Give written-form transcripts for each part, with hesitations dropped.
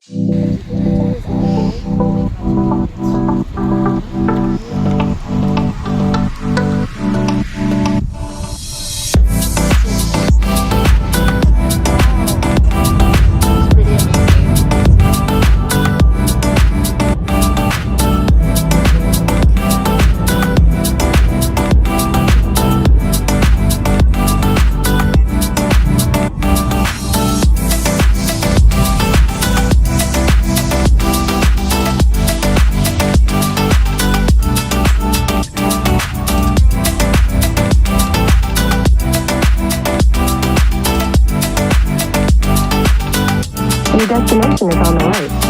Your destination is on the right.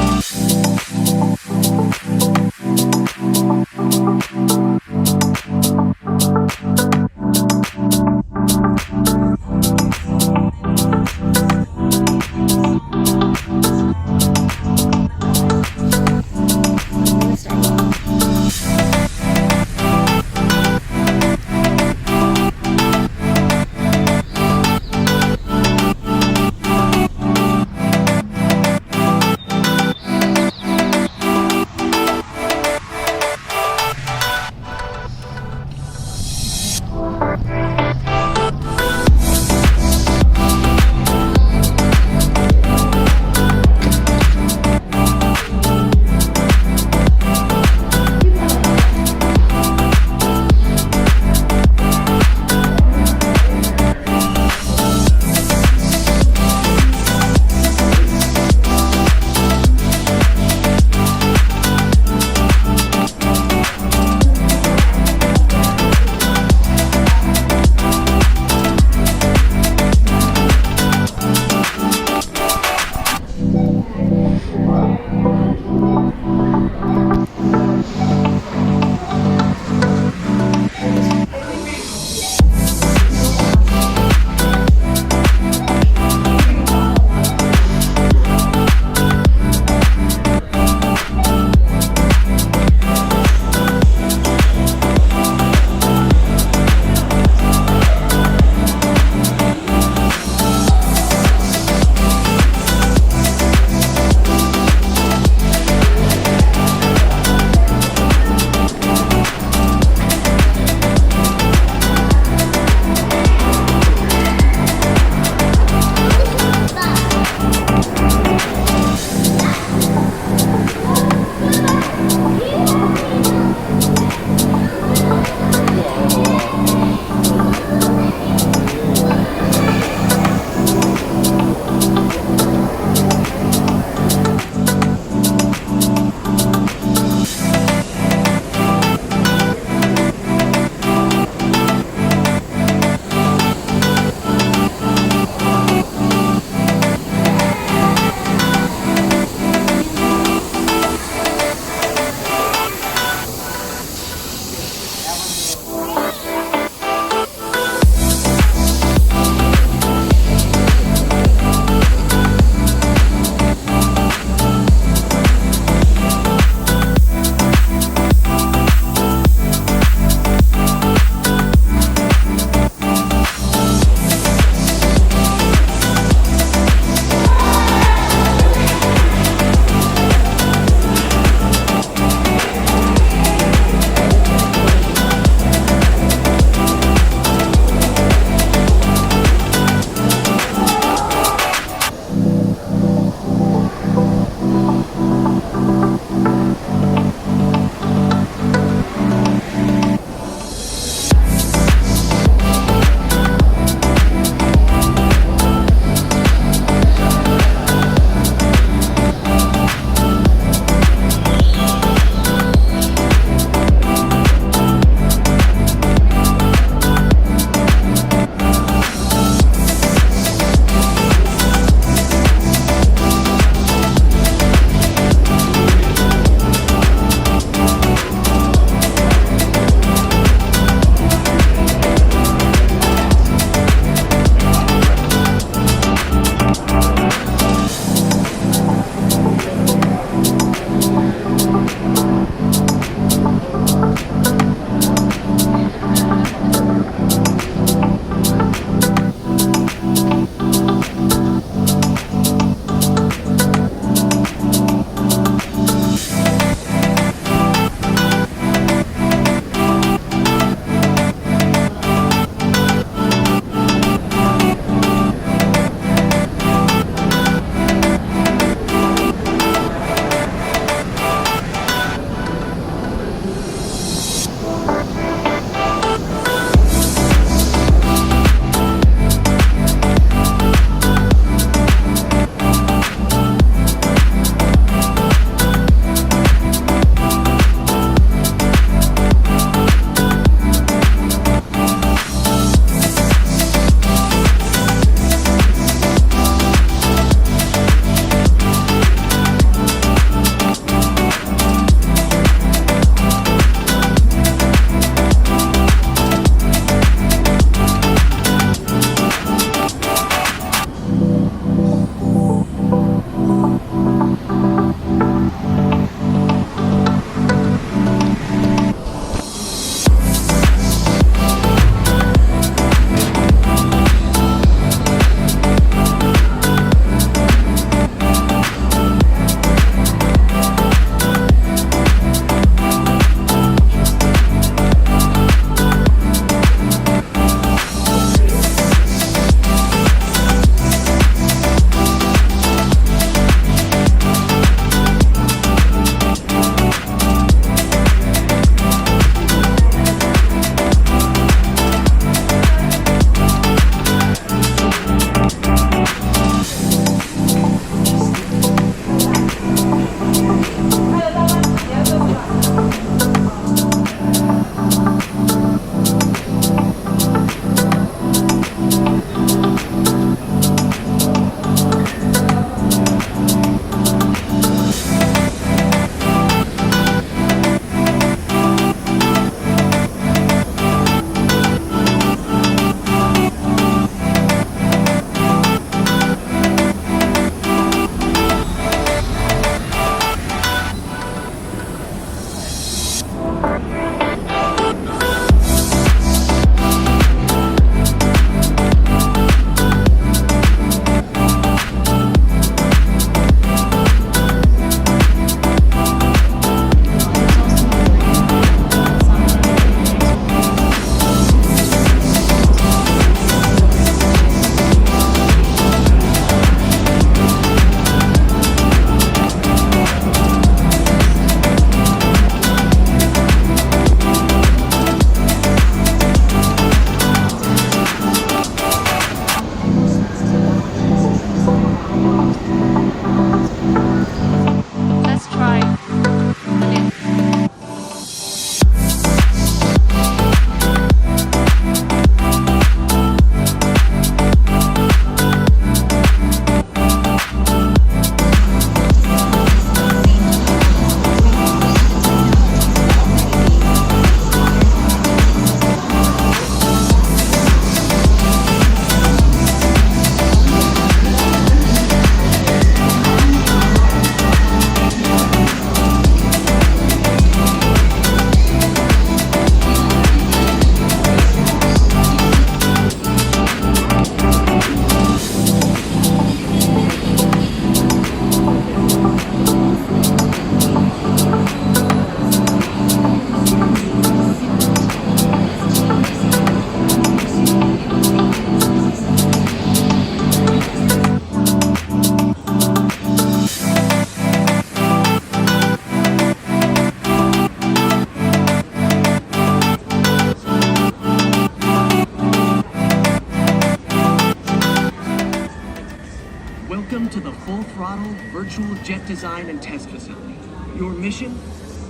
Throttle virtual jet design and test facility. Your mission?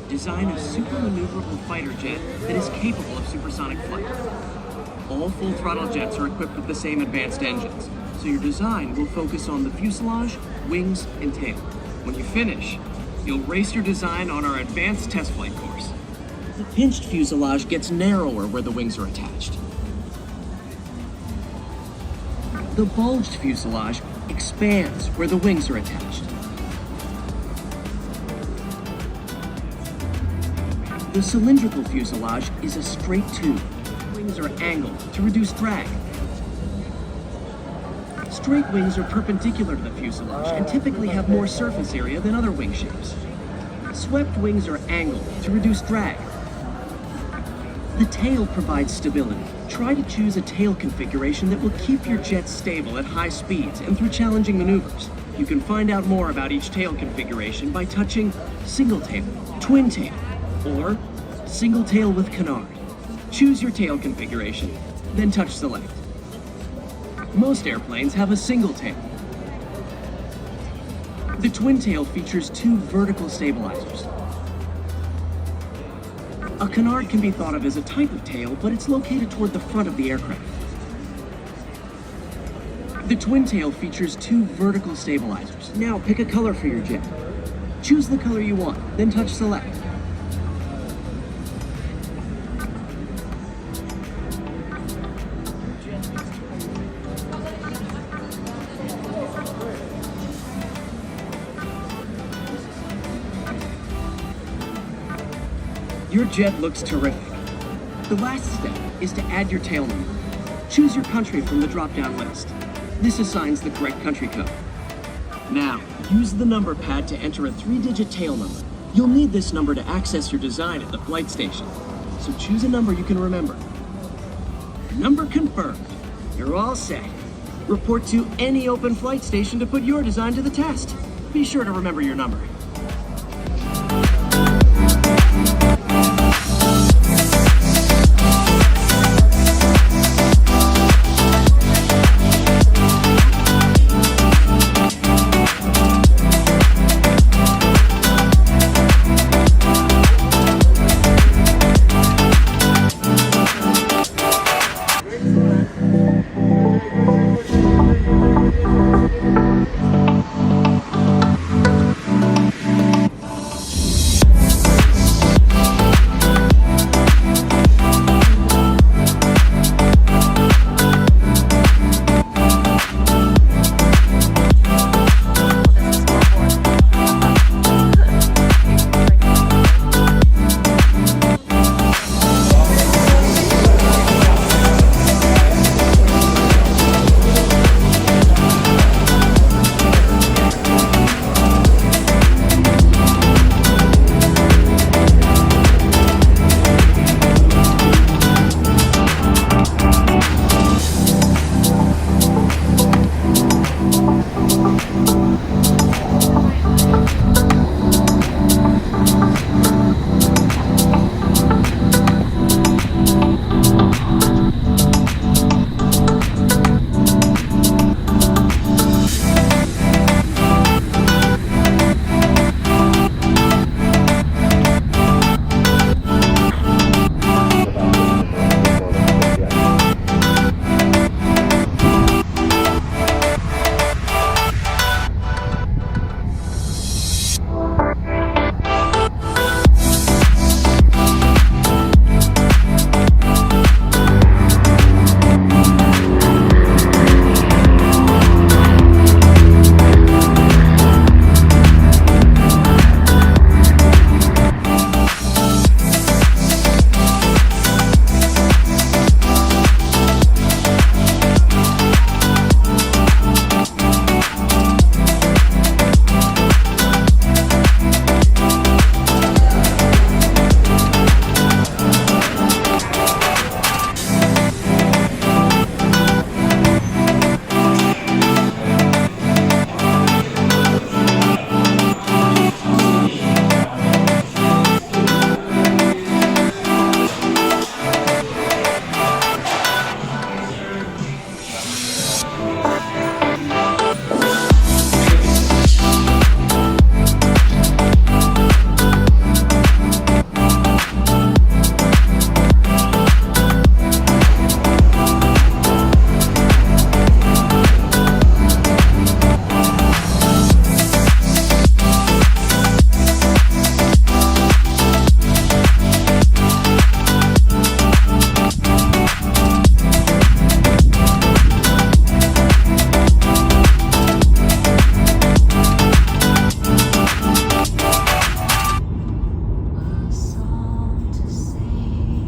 Design a super maneuverable fighter jet that is capable of supersonic flight. All full throttle jets are equipped with the same advanced engines, so your design will focus on the fuselage, wings, and tail. When you finish, you'll race your design on our advanced test flight course. The pinched fuselage gets narrower where the wings are attached. The bulged fuselage expands where the wings are attached. The cylindrical fuselage is a straight tube. Wings are angled to reduce drag. Straight wings are perpendicular to the fuselage and typically have more surface area than other wing shapes. Swept wings are angled to reduce drag. The tail provides stability. Try to choose a tail configuration that will keep your jet stable at high speeds and through challenging maneuvers. You can find out more about each tail configuration by touching single tail, twin tail, or single tail with canard. Choose your tail configuration, then touch select. Most airplanes have a single tail. The twin tail features 2 vertical stabilizers. A canard can be thought of as a type of tail, but it's located toward the front of the aircraft. The twin tail features 2 vertical stabilizers. Now pick a color for your jet. Choose the color you want, then touch select. Your jet looks terrific. The last step is to add your tail number. Choose your country from the drop-down list. This assigns the correct country code. Now, use the number pad to enter a 3-digit tail number. You'll need this number to access your design at the flight station. So choose a number you can remember. Number confirmed. You're all set. Report to any open flight station to put your design to the test. Be sure to remember your number.